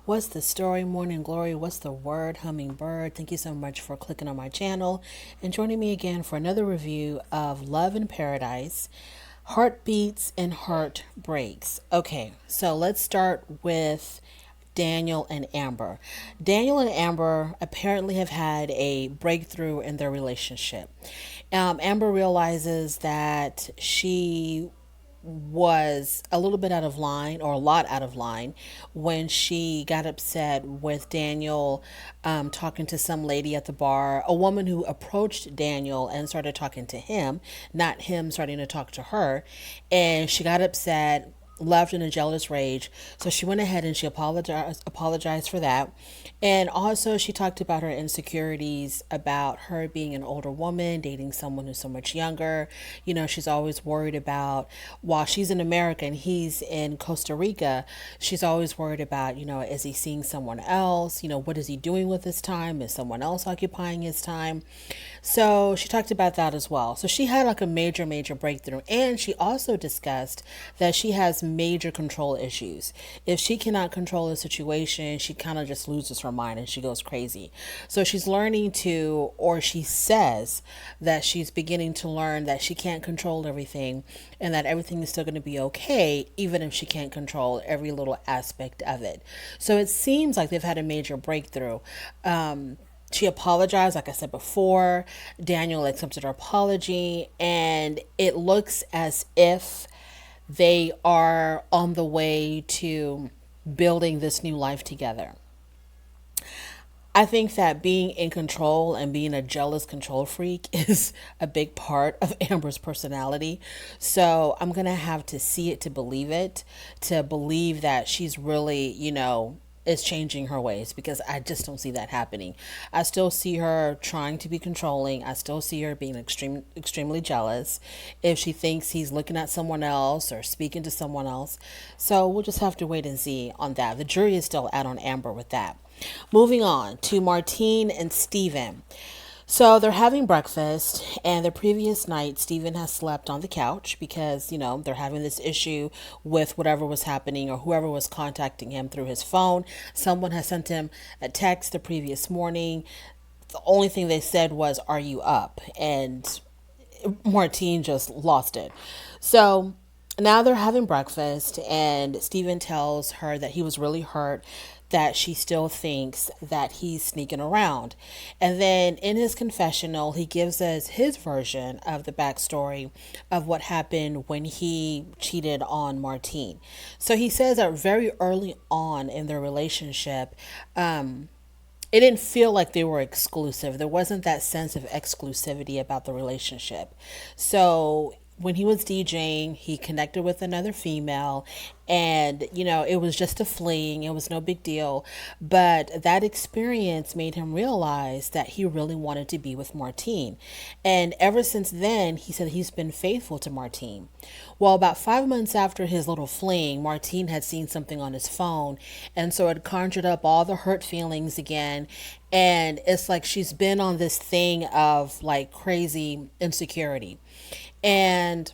What's the story, morning glory? What's the word, hummingbird? Thank you so much for clicking on my channel and joining me again for another review of Love in Paradise, Heartbeats and Heartbreaks. Okay, so let's start with Daniel and Amber. Daniel and Amber apparently have had a breakthrough in their relationship. Amber realizes that she was a little bit out of line, or a lot out of line, when she got upset with Daniel talking to some lady at the bar, a woman who approached Daniel and started talking to him, not him starting to talk to her. And she got upset, left in a jealous rage. So she went ahead and she apologized for that. And also she talked about her insecurities about her being an older woman, dating someone who's so much younger. You know, she's always worried about, while she's in America and he's in Costa Rica, she's always worried about, is he seeing someone else? What is he doing with his time? Is someone else occupying his time? So she talked about that as well. So she had like a major, major breakthrough. And she also discussed that she has major control issues. If she cannot control a situation, she kind of just loses her mind and she goes crazy. So she's learning to, or she says that she's beginning to learn that she can't control everything and that everything is still going to be okay, even if she can't control every little aspect of it. So it seems like they've had a major breakthrough. She apologized, like I said before. Daniel accepted her apology, and it looks as if they are on the way to building this new life together. I think that being in control and being a jealous control freak is a big part of Amber's personality. So I'm going to have to see it to believe that she's really, is changing her ways, because I just don't see that happening. I still see her trying to be controlling. I still see her being extremely jealous if she thinks he's looking at someone else or speaking to someone else. So we'll just have to wait and see on that. The jury is still out on Amber with that. Moving on to Martine and Steven. So they're having breakfast, and the previous night, Steven has slept on the couch because, they're having this issue with whatever was happening or whoever was contacting him through his phone. Someone has sent him a text the previous morning. The only thing they said was, "Are you up?" And Martine just lost it. So now they're having breakfast, and Steven tells her that he was really hurt, that she still thinks that he's sneaking around. And then in his confessional, he gives us his version of the backstory of what happened when he cheated on Martine. So he says that very early on in their relationship, it didn't feel like they were exclusive. There wasn't that sense of exclusivity about the relationship. So when he was DJing, he connected with another female, and it was just a fling. It was no big deal. But that experience made him realize that he really wanted to be with Martine. And ever since then, he said he's been faithful to Martine. Well, about 5 months after his little fling, Martine had seen something on his phone, and so it conjured up all the hurt feelings again. And it's like she's been on this thing of like crazy insecurity. And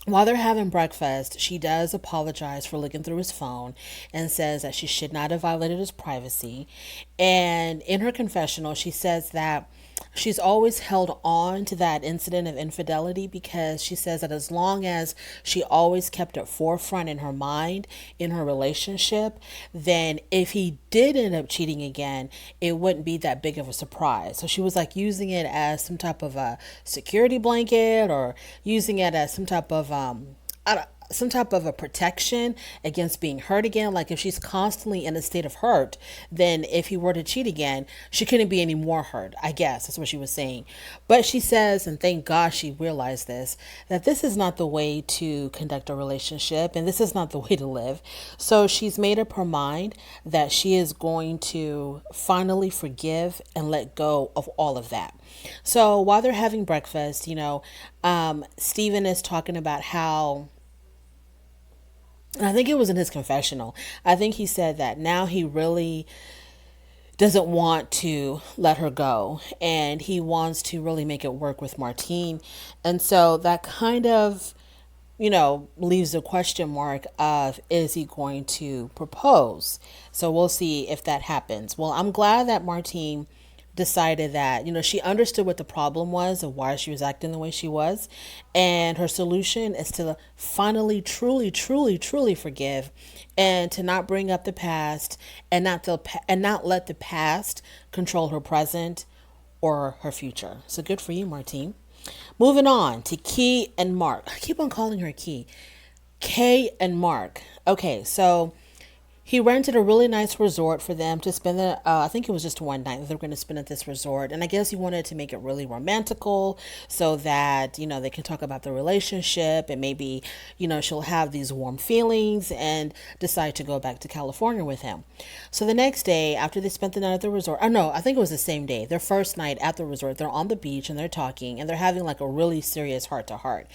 while they're having breakfast, she does apologize for looking through his phone and says that she should not have violated his privacy. And in her confessional, she says that she's always held on to that incident of infidelity because she says that as long as she always kept it forefront in her mind in her relationship, then if he did end up cheating again, it wouldn't be that big of a surprise. So she was like using it as some type of a security blanket, or using it as some type of a protection against being hurt again. Like if she's constantly in a state of hurt, then if he were to cheat again, she couldn't be any more hurt. I guess that's what she was saying. But she says, and thank God she realized this, that this is not the way to conduct a relationship and this is not the way to live. So she's made up her mind that she is going to finally forgive and let go of all of that. So while they're having breakfast, Steven is talking about how, and I think it was in his confessional, I think he said that now he really doesn't want to let her go and he wants to really make it work with Martine. And so that kind of leaves a question mark of, is he going to propose? So we'll see if that happens. Well, I'm glad that Martine decided that, she understood what the problem was of why she was acting the way she was. And her solution is to finally, truly, truly, truly forgive, and to not bring up the past, and not let the past control her present or her future. So good for you, Martine. Moving on to Key and Mark. I keep on calling her Key. Kay and Mark. Okay, so he rented a really nice resort for them to spend I think it was just one night that they were going to spend at this resort. And I guess he wanted to make it really romantical so that, they can talk about the relationship, and maybe, she'll have these warm feelings and decide to go back to California with him. So the next day, after they spent the night at the resort, oh no, I think it was the same day, their first night at the resort, they're on the beach and they're talking and they're having like a really serious heart to heart.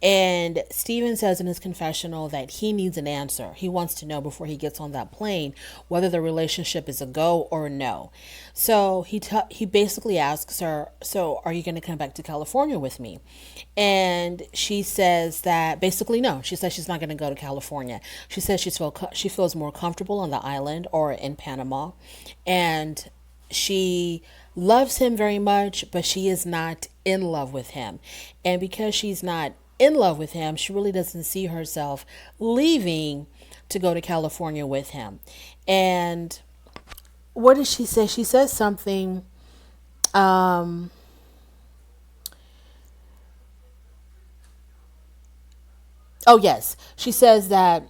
And Steven says in his confessional that he needs an answer. He wants to know before he gets on that plane whether the relationship is a go or a no. So he basically asks her, so are you going to come back to California with me? And she says that basically no. She says she's not going to go to California. She says she feels more comfortable on the island or in Panama, and she loves him very much, but she is not in love with him. And because she's not in love with him, she really doesn't see herself leaving to go to California with him. And what does she say? She says something. Oh, yes. She says that.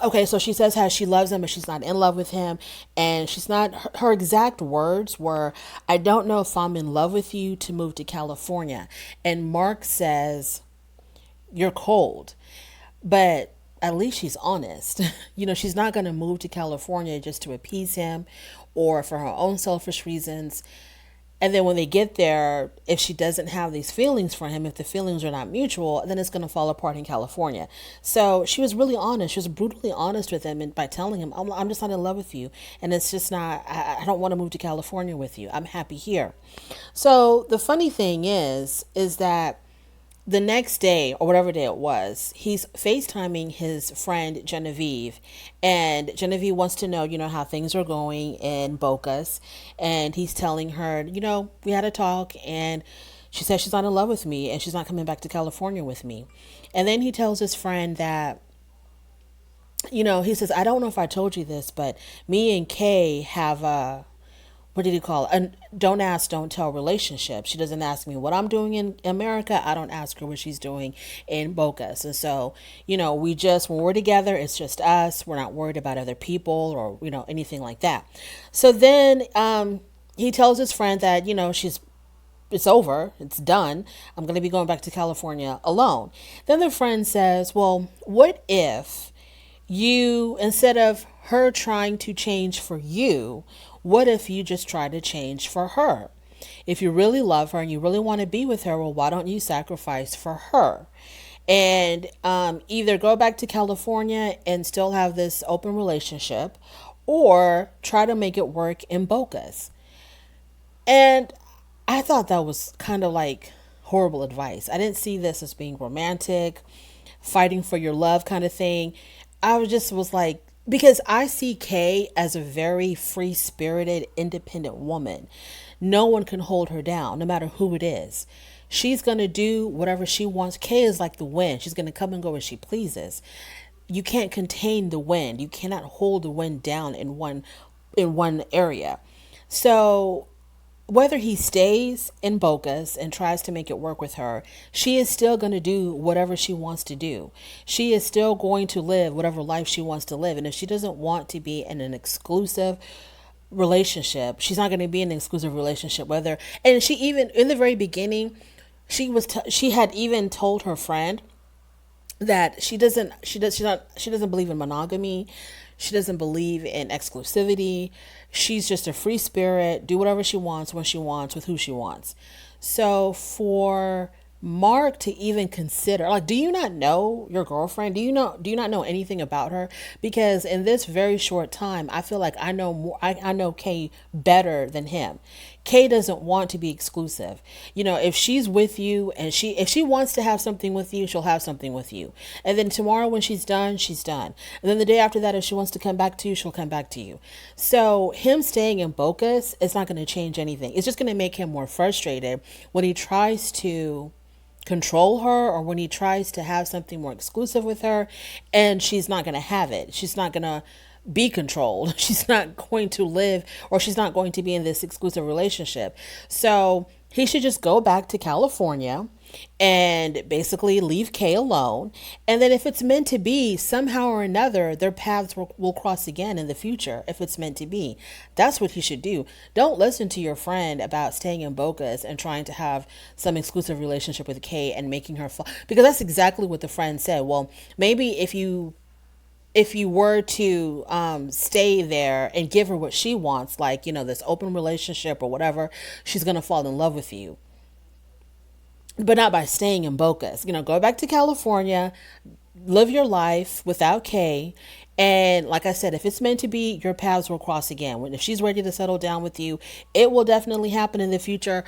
Okay, so she says how she loves him, but she's not in love with him. And she's not, her exact words were, I don't know if I'm in love with you to move to California. And Mark says, you're cold. But at least she's honest. She's not going to move to California just to appease him or for her own selfish reasons. And then when they get there, if she doesn't have these feelings for him, if the feelings are not mutual, then it's going to fall apart in California. So she was really honest. She was brutally honest with him, and by telling him, I'm just not in love with you. And it's just not, I don't want to move to California with you. I'm happy here. So the funny thing is that the next day, or whatever day it was, he's FaceTiming his friend Genevieve, and Genevieve wants to know, how things are going in Bocas, and he's telling her, we had a talk, and she says she's not in love with me, and she's not coming back to California with me. And then he tells his friend that, he says, I don't know if I told you this, but me and Kay have what did he call it? A don't ask, don't tell relationship. She doesn't ask me what I'm doing in America. I don't ask her what she's doing in Bocas. And so, when we're together, it's just us. We're not worried about other people or, anything like that. So then he tells his friend that, it's over. It's done. I'm going to be going back to California alone. Then the friend says, well, what if instead of her trying to change for you, what if you just try to change for her? If you really love her and you really want to be with her, well, why don't you sacrifice for her? And either go back to California and still have this open relationship, or try to make it work in Bocas. And I thought that was kind of like horrible advice. I didn't see this as being romantic, fighting for your love kind of thing. Was like, because I see Kay as a very free-spirited, independent woman. No one can hold her down, no matter who it is. She's going to do whatever she wants. Kay is like the wind. She's going to come and go as she pleases. You can't contain the wind. You cannot hold the wind down in one area. So whether he stays in Bocas and tries to make it work with her, she is still going to do whatever she wants to do. She is still going to live whatever life she wants to live. And if she doesn't want to be in an exclusive relationship, she's not going to be in an exclusive relationship. And she even, in the very beginning, she had even told her friend that she doesn't believe in monogamy. She doesn't believe in exclusivity. She's just a free spirit, do whatever she wants, when she wants, with who she wants. So for Mark to even consider, like, do you not know your girlfriend? Do you not know anything about her? Because in this very short time, I feel like I know more. I know Kay better than him. Kay doesn't want to be exclusive. You know, if she's with you and if she wants to have something with you, she'll have something with you. And then tomorrow when she's done, she's done. And then the day after that, if she wants to come back to you, she'll come back to you. So him staying in Bocas is not going to change anything. It's just going to make him more frustrated when he tries to control her or when he tries to have something more exclusive with her, and she's not going to have it. She's not going to be controlled. She's not going to live, or she's not going to be in this exclusive relationship. So he should just go back to California and basically leave Kay alone. And then if it's meant to be, somehow or another, their paths will cross again in the future if it's meant to be. That's what he should do. Don't listen to your friend about staying in Bocas and trying to have some exclusive relationship with Kay and making her fall. Because that's exactly what the friend said. Well, maybe if you were to stay there and give her what she wants, like, you know, this open relationship or whatever, she's going to fall in love with you. But not by staying in Bocas. You know, go back to California, live your life without Kay. And like I said, if it's meant to be, your paths will cross again. If she's ready to settle down with you, it will definitely happen in the future.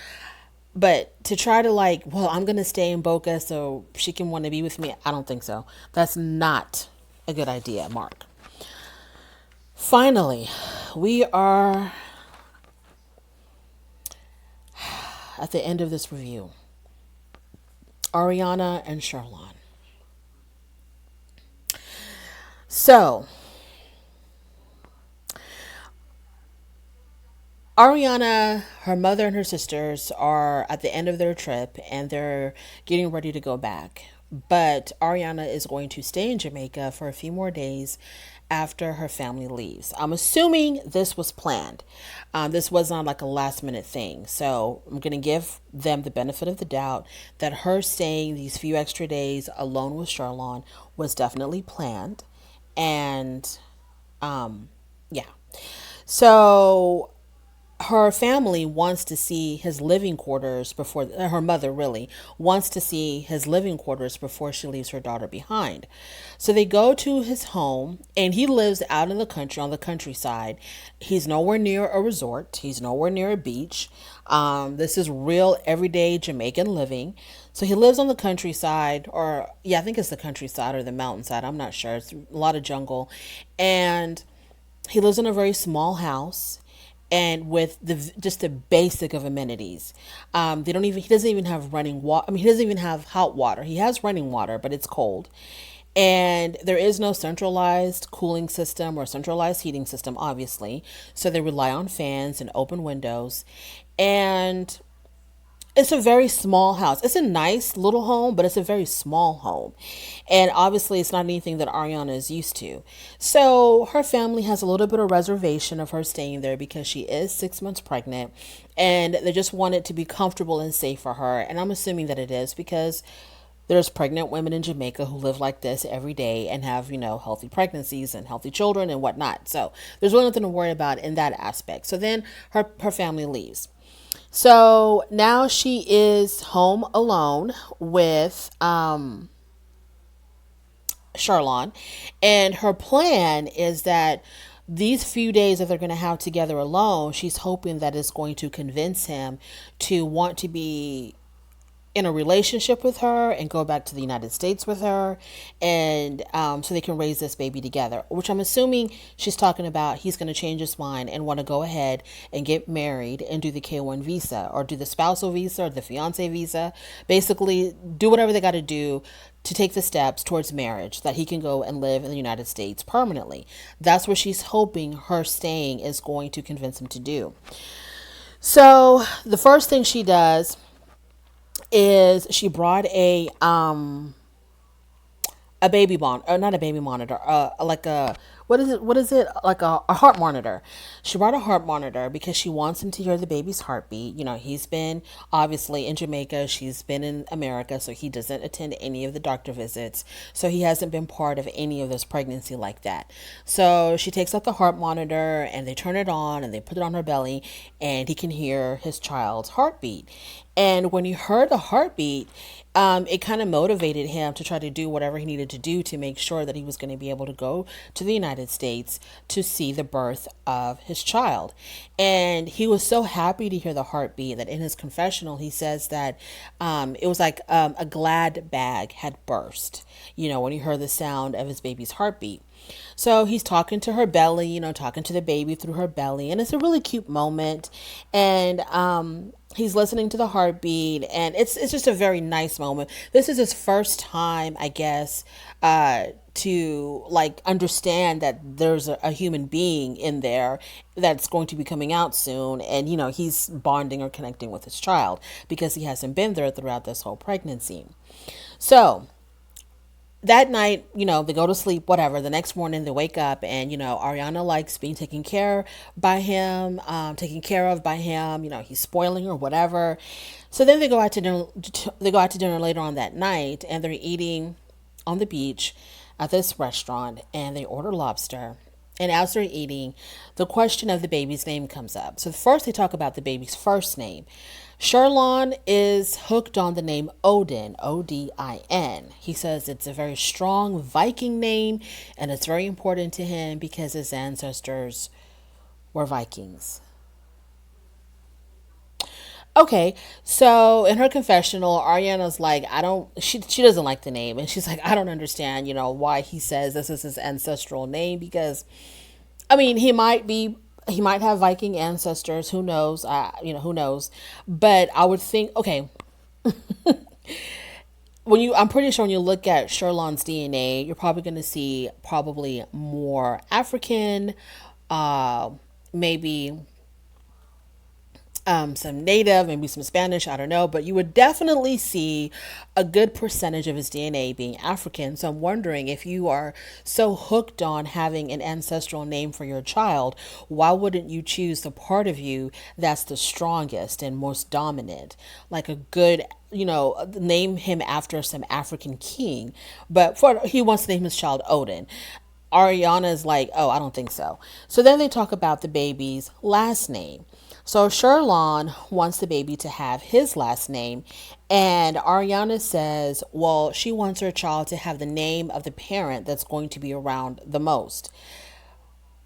But to try to like, well, I'm going to stay in Bocas so she can want to be with me, I don't think so. That's not a good idea, Mark. Finally, we are at the end of this review. Ariana and Charlon. So, Ariana, her mother, and her sisters are at the end of their trip and they're getting ready to go back. But Ariana is going to stay in Jamaica for a few more days after her family leaves. I'm assuming this was planned. This was not like a last minute thing. So I'm going to give them the benefit of the doubt that her staying these few extra days alone with Charlon was definitely planned. And yeah. So her family wants to see his living quarters before, her mother really wants to see his living quarters before she leaves her daughter behind. So they go to his home, and he lives out in the country, on the countryside. He's nowhere near a resort. He's nowhere near a beach. This is real everyday Jamaican living. So he lives on the countryside, or yeah, I think it's the countryside or the mountainside. I'm not sure. It's a lot of jungle. And he lives in a very small house, and with just the basic of amenities. He doesn't even have running water. I mean, he doesn't even have hot water. He has running water, but it's cold. And there is no centralized cooling system or centralized heating system, obviously. So they rely on fans and open windows. And it's a very small house. It's a nice little home, but it's a very small home. And obviously, it's not anything that Ariana is used to. So her family has a little bit of reservation of her staying there because she is 6 months pregnant. And they just want it to be comfortable and safe for her. And I'm assuming that it is, because there's pregnant women in Jamaica who live like this every day and have, you know, healthy pregnancies and healthy children and whatnot. So there's really nothing to worry about in that aspect. So then her family leaves. So now she is home alone with Charlon, and her plan is that these few days that they're going to have together alone, she's hoping that it's going to convince him to want to be in a relationship with her and go back to the United States with her, and so they can raise this baby together, which I'm assuming she's talking about. He's going to change his mind and want to go ahead and get married and do the K1 visa, or do the spousal visa, or the fiance visa. Basically do whatever they got to do to take the steps towards marriage, that he can go and live in the United States permanently. That's what she's hoping her staying is going to convince him to do. So the first thing she does is she brought a baby monitor, or not a baby monitor, like a, what is it, like a heart monitor. She brought a heart monitor because she wants him to hear the baby's heartbeat. You know, he's been obviously in Jamaica, she's been in America, so he doesn't attend any of the doctor visits, so he hasn't been part of any of this pregnancy like that. So she takes out the heart monitor and they turn it on and they put it on her belly, and he can hear his child's heartbeat. And when he heard the heartbeat, it kind of motivated him to try to do whatever he needed to do to make sure that he was going to be able to go to the United United States to see the birth of his child. And he was so happy to hear the heartbeat that in his confessional, he says that it was like a glad bag had burst, when he heard the sound of his baby's heartbeat. So he's talking to her belly, talking to the baby through her belly. And it's a really cute moment. And he's listening to the heartbeat. And it's just a very nice moment. This is his first time, I guess, to like understand that there's a human being in there that's going to be coming out soon. And, he's bonding or connecting with his child because he hasn't been there throughout this whole pregnancy. So that night, they go to sleep, whatever. The next morning they wake up and, Ariana likes being taken care of by him. He's spoiling her, whatever. So then they go out to dinner. They go out to dinner later on that night, and they're eating on the beach at this restaurant, and they order lobster. And as they're eating, the question of the baby's name comes up. So first they talk about the baby's first name. Sherlon is hooked on the name Odin, Odin. He says it's a very strong Viking name, and it's very important to him because his ancestors were Vikings. Okay, so in her confessional, Ariana's like, she doesn't like the name. And she's like, I don't understand, why he says this is his ancestral name because, I mean, he might have Viking ancestors. Who knows? Who knows? But I would think, okay, I'm pretty sure when you look at Sherlon's DNA, you're probably going to see probably more African, maybe some native, maybe some Spanish, I don't know, but you would definitely see a good percentage of his DNA being African. So I'm wondering if you are so hooked on having an ancestral name for your child, why wouldn't you choose the part of you that's the strongest and most dominant? Like a good, name him after some African king, but he wants to name his child Odin. Ariana is like, oh, I don't think so. So then they talk about the baby's last name. So Sherlon wants the baby to have his last name. And Ariana says, well, she wants her child to have the name of the parent that's going to be around the most.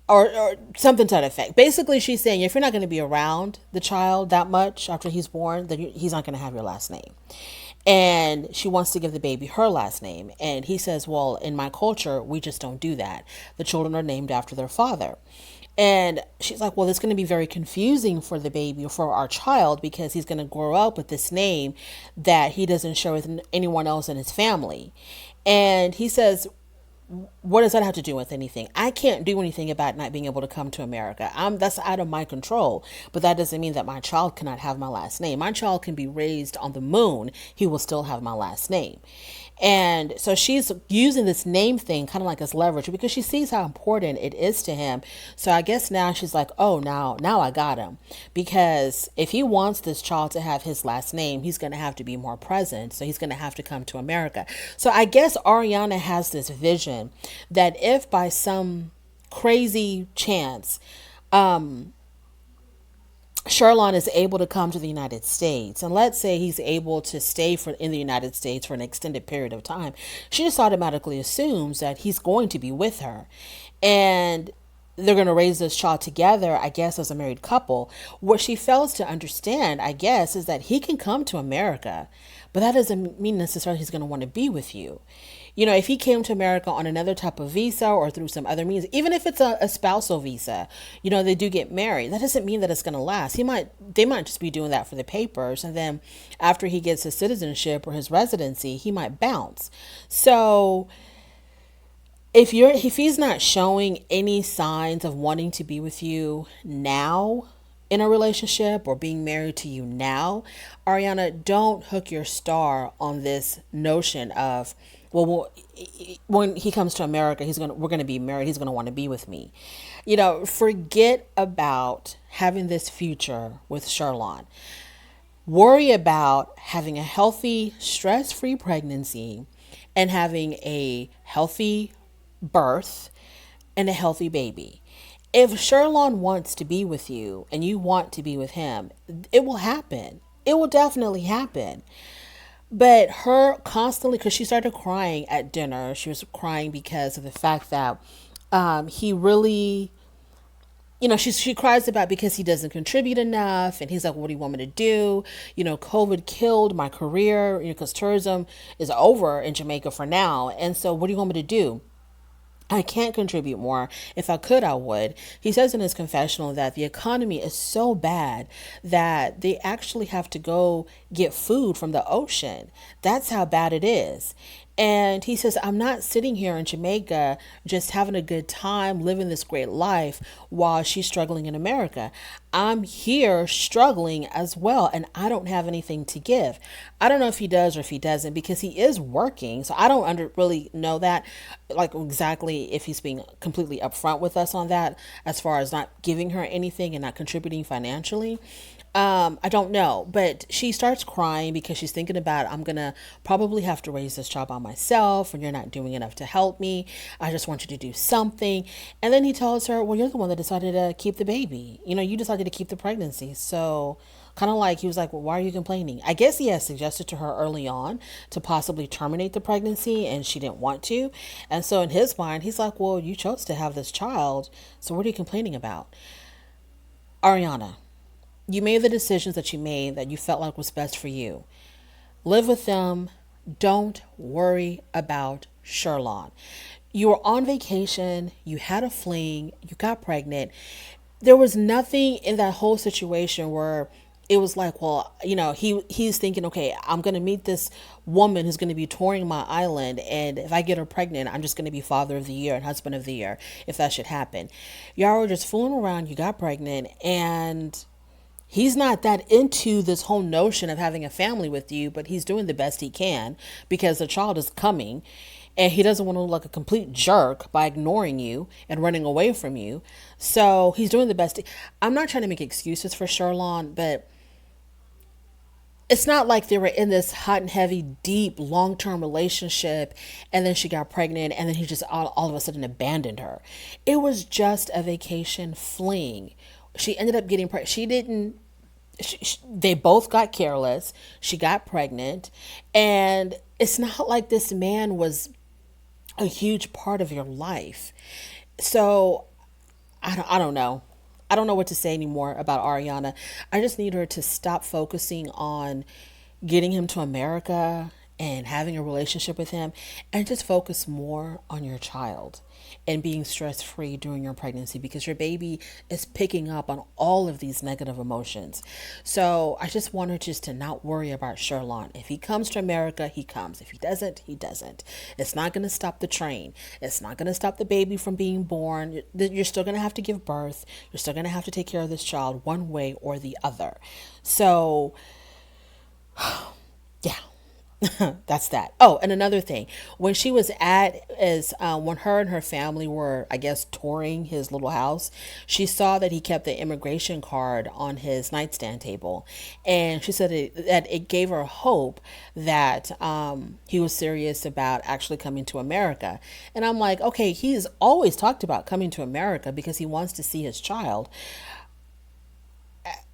Or something to that effect. Basically, she's saying if you're not going to be around the child that much after he's born, then he's not going to have your last name. And she wants to give the baby her last name. And he says, well, in my culture, we just don't do that. The children are named after their father. And she's like, well, it's going to be very confusing for the baby or for our child because he's going to grow up with this name that he doesn't share with anyone else in his family. And he says, what does that have to do with anything? I can't do anything about not being able to come to America. That's out of my control. But that doesn't mean that my child cannot have my last name. My child can be raised on the moon. He will still have my last name. And so she's using this name thing kind of like as leverage because she sees how important it is to him. So I guess now she's like, oh, now I got him. Because if he wants this child to have his last name, he's going to have to be more present. So he's going to have to come to America. So I guess Ariana has this vision that if by some crazy chance, Sherlon is able to come to the United States, and let's say he's able to stay in the United States for an extended period of time, she just automatically assumes that he's going to be with her. And they're going to raise this child together, I guess, as a married couple. What she fails to understand, I guess, is that he can come to America, but that doesn't mean necessarily he's going to want to be with you. If he came to America on another type of visa or through some other means, even if it's a spousal visa, they do get married. That doesn't mean that it's going to last. They might just be doing that for the papers. And then after he gets his citizenship or his residency, he might bounce. So if he's not showing any signs of wanting to be with you now in a relationship or being married to you now, Ariana, don't hook your star on this notion of, well, when he comes to America, we're going to be married. He's going to want to be with me. Forget about having this future with Sherlon. Worry about having a healthy, stress-free pregnancy and having a healthy birth and a healthy baby. If Sherlon wants to be with you and you want to be with him, it will happen. It will definitely happen. But her constantly, because she started crying at dinner, she was crying because of the fact that He really, she cries about because he doesn't contribute enough, and he's like, what do you want me to do? COVID killed my career, because tourism is over in Jamaica for now, and so what do you want me to do? I can't contribute more. If I could, I would. He says in his confessional that the economy is so bad that they actually have to go get food from the ocean. That's how bad it is. And he says, I'm not sitting here in Jamaica just having a good time, living this great life while she's struggling in America. I'm here struggling as well, and I don't have anything to give. I don't know if he does or if he doesn't, because he is working. So I don't really know that, like exactly if he's being completely upfront with us on that, as far as not giving her anything and not contributing financially. I don't know, but she starts crying because she's thinking about, I'm going to probably have to raise this child by myself, and you're not doing enough to help me. I just want you to do something. And then he tells her, well, you're the one that decided to keep the baby. You decided to keep the pregnancy. So kind of like, he was like, well, why are you complaining? I guess he has suggested to her early on to possibly terminate the pregnancy, and she didn't want to. And so in his mind, he's like, well, you chose to have this child, so what are you complaining about? Ariana, you made the decisions that you made that you felt like was best for you. Live with them. Don't worry about Sherlon. You were on vacation. You had a fling. You got pregnant. There was nothing in that whole situation where it was like, well, he's thinking, okay, I'm going to meet this woman who's going to be touring my island, and if I get her pregnant, I'm just going to be father of the year and husband of the year, if that should happen. Y'all were just fooling around. You got pregnant, and he's not that into this whole notion of having a family with you, but he's doing the best he can because the child is coming, and he doesn't want to look like a complete jerk by ignoring you and running away from you. So he's doing the best. I'm not trying to make excuses for Sherlon, but it's not like they were in this hot and heavy, deep, long-term relationship, and then she got pregnant, and then he just all of a sudden abandoned her. It was just a vacation fling. She ended up getting pregnant. She didn't. They both got careless. She got pregnant, and it's not like this man was a huge part of your life. So I don't know. I don't know what to say anymore about Ariana. I just need her to stop focusing on getting him to America and having a relationship with him, and just focus more on your child and being stress-free during your pregnancy, because your baby is picking up on all of these negative emotions. So I just want her just to not worry about Sherlon. If he comes to America, he comes. If he doesn't, he doesn't. It's not going to stop the train. It's not going to stop the baby from being born. You're still going to have to give birth. You're still going to have to take care of this child one way or the other. So yeah. That's that. Oh, and another thing, when she was when her and her family were, I guess, touring his little house, she saw that he kept the immigration card on his nightstand table, and she said that it gave her hope that he was serious about actually coming to America. And I'm like, okay, he's always talked about coming to America because he wants to see his child.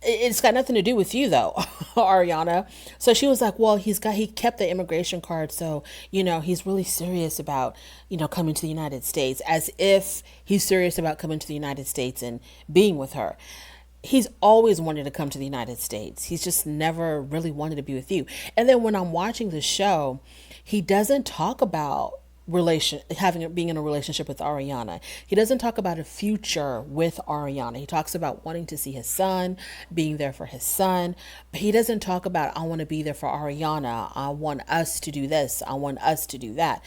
It's got nothing to do with you though, Ariana. So she was like, well, he kept the immigration card. So, he's really serious about, coming to the United States, as if he's serious about coming to the United States and being with her. He's always wanted to come to the United States. He's just never really wanted to be with you. And then when I'm watching the show, he doesn't talk about being in a relationship with Ariana. He doesn't talk about a future with Ariana. He talks about wanting to see his son, being there for his son, but he doesn't talk about, I want to be there for Ariana. I want us to do this. I want us to do that.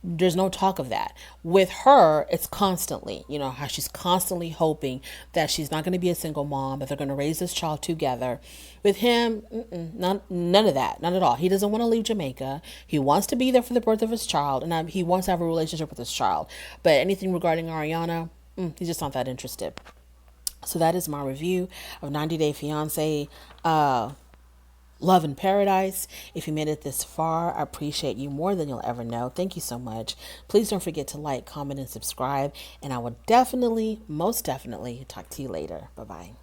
There's no talk of that. With her, it's constantly, how she's constantly hoping that she's not going to be a single mom, that they're going to raise this child together. With him, none of that, not at all. He doesn't want to leave Jamaica. He wants to be there for the birth of his child, and he wants to have a relationship with his child. But anything regarding Ariana, he's just not that interested. So that is my review of 90 Day Fiancé, Love in Paradise. If you made it this far, I appreciate you more than you'll ever know. Thank you so much. Please don't forget to like, comment, and subscribe. And I will definitely, most definitely, talk to you later. Bye-bye.